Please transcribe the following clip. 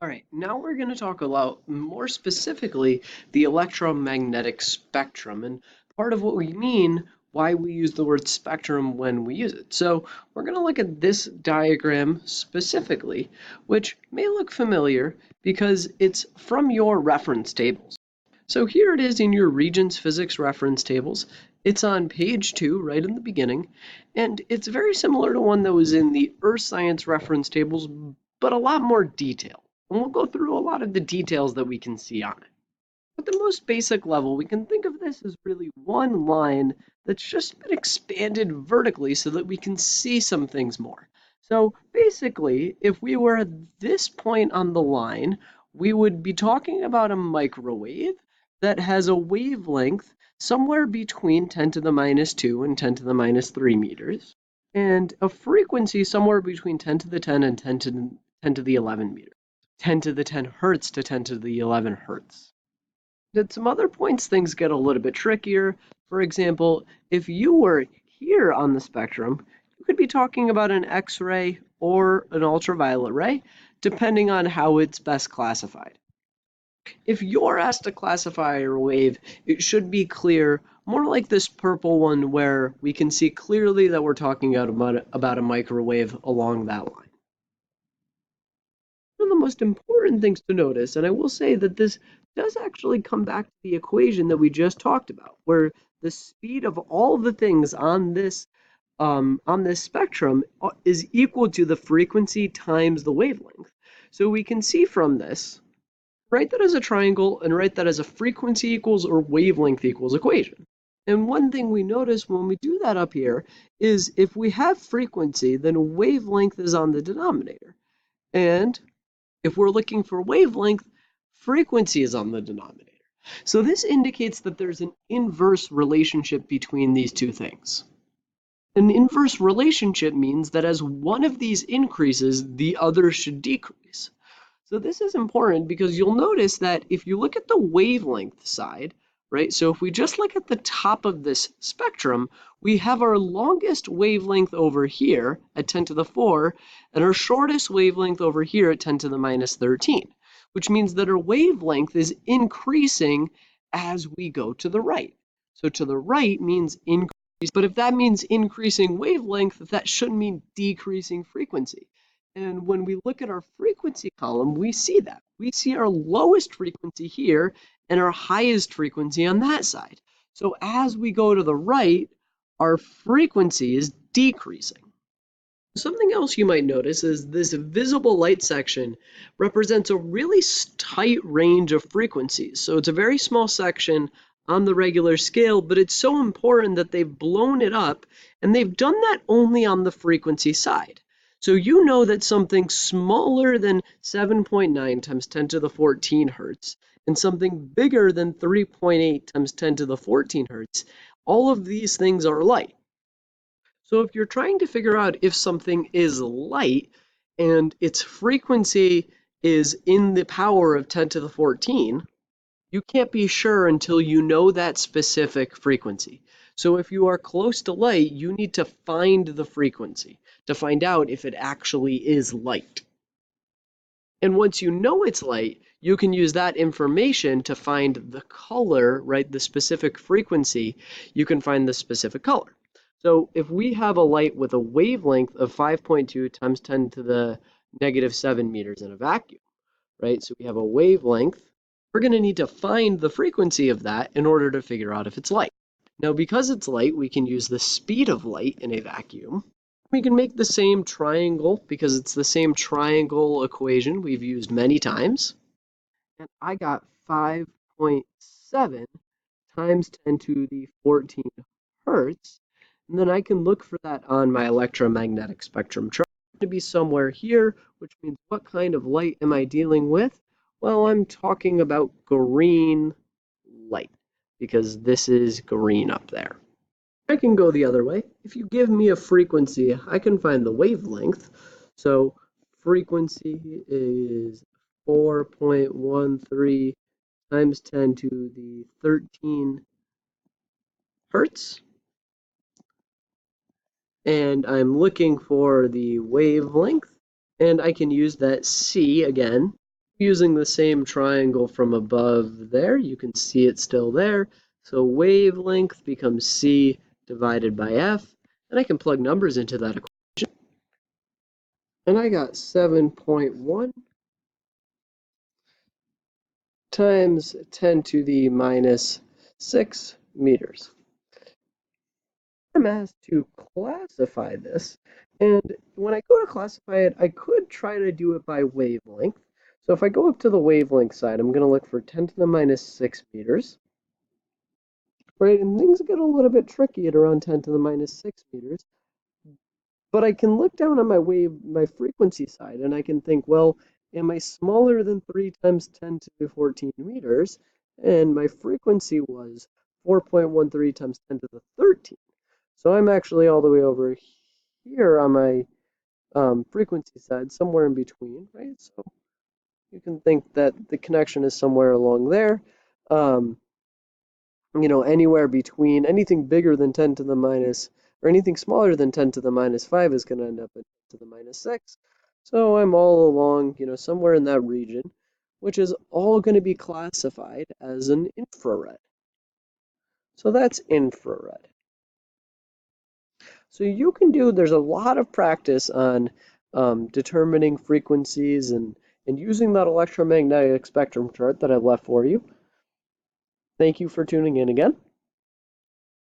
All right, now we're going to talk about more specifically the electromagnetic spectrum and part of what we mean, why we use the word spectrum when we use it. So we're going to look at this diagram specifically, which may look familiar because it's from your reference tables. So here it is in your Regents Physics reference tables. It's on page 2, right in the beginning, and it's very similar to one that was in the Earth Science reference tables, but a lot more detailed. And we'll go through a lot of the details that we can see on it. At the most basic level, we can think of this as really one line that's just been expanded vertically so that we can see some things more. So basically, if we were at this point on the line, we would be talking about a microwave that has a wavelength somewhere between 10 to the minus 2 and 10 to the minus 3 meters, and a frequency somewhere between 10 to the 10 and 10 to the 11 meters. 10 to the 10 hertz to 10 to the 11 hertz. At some other points, things get a little bit trickier. For example, if you were here on the spectrum, you could be talking about an X-ray or an ultraviolet ray, depending on how it's best classified. If you're asked to classify a wave, it should be clear, more like this purple one where we can see clearly that we're talking about a microwave along that line. One of the most important things to notice, and I will say that this does actually come back to the equation that we just talked about, where the speed of all the things on this spectrum is equal to the frequency times the wavelength. So we can see from this, write that as a triangle and write that as a frequency equals or wavelength equals equation. And one thing we notice when we do that up here is if we have frequency, then wavelength is on the denominator. And if we're looking for wavelength, frequency is on the denominator. So this indicates that there's an inverse relationship between these two things. An inverse relationship means that as one of these increases, the other should decrease. So this is important because you'll notice that if you look at the wavelength side, right? So if we just look at the top of this spectrum, we have our longest wavelength over here at 10 to the 4, and our shortest wavelength over here at 10 to the minus 13, which means that our wavelength is increasing as we go to the right. So to the right means increase, but if that means increasing wavelength, that should mean decreasing frequency. And when we look at our frequency column, we see that. We see our lowest frequency here and our highest frequency on that side. So as we go to the right, our frequency is decreasing. Something else you might notice is this visible light section represents a really tight range of frequencies. So it's a very small section on the regular scale, but it's so important that they've blown it up, and they've done that only on the frequency side. So you know that something smaller than 7.9 times 10 to the 14 hertz and something bigger than 3.8 times 10 to the 14 hertz, all of these things are light. So if you're trying to figure out if something is light and its frequency is in the power of 10 to the 14, you can't be sure until you know that specific frequency. So if you are close to light, you need to find the frequency to find out if it actually is light. And once you know it's light, you can use that information to find the color, right? The specific frequency, you can find the specific color. So if we have a light with a wavelength of 5.2 times 10 to the negative 7 meters in a vacuum, right? So we have a wavelength. We're going to need to find the frequency of that in order to figure out if it's light. Now, because it's light, we can use the speed of light in a vacuum. We can make the same triangle because it's the same triangle equation we've used many times. And I got 5.7 times 10 to the 14 hertz. And then I can look for that on my electromagnetic spectrum chart. To be somewhere here, which means what kind of light am I dealing with? Well, I'm talking about green light because this is green up there. I can go the other way. If you give me a frequency, I can find the wavelength. So frequency is 4.13 times 10 to the 13 hertz. And I'm looking for the wavelength, and I can use that C again. Using the same triangle from above there, you can see it still there. So wavelength becomes c divided by f, and I can plug numbers into that equation. And I got 7.1 times 10 to the minus 6 meters. I'm asked to classify this, and when I go to classify it, I could try to do it by wavelength. So if I go up to the wavelength side, I'm going to look for 10 to the minus 6 meters, right? And things get a little bit tricky at around 10 to the minus 6 meters. But I can look down on my frequency side, and I can think, well, am I smaller than 3 times 10 to the 14 meters? And my frequency was 4.13 times 10 to the 13. So I'm actually all the way over here on my frequency side, somewhere in between, right? So you can think that the connection is somewhere along there. Um, Anywhere between anything bigger than 10 to the minus, or anything smaller than 10 to the minus 5 is going to end up at 10 to the minus 6. So I'm all along, somewhere in that region, which is all going to be classified as an infrared. So that's infrared. So there's a lot of practice on determining frequencies and using that electromagnetic spectrum chart that I left for you. Thank you for tuning in again.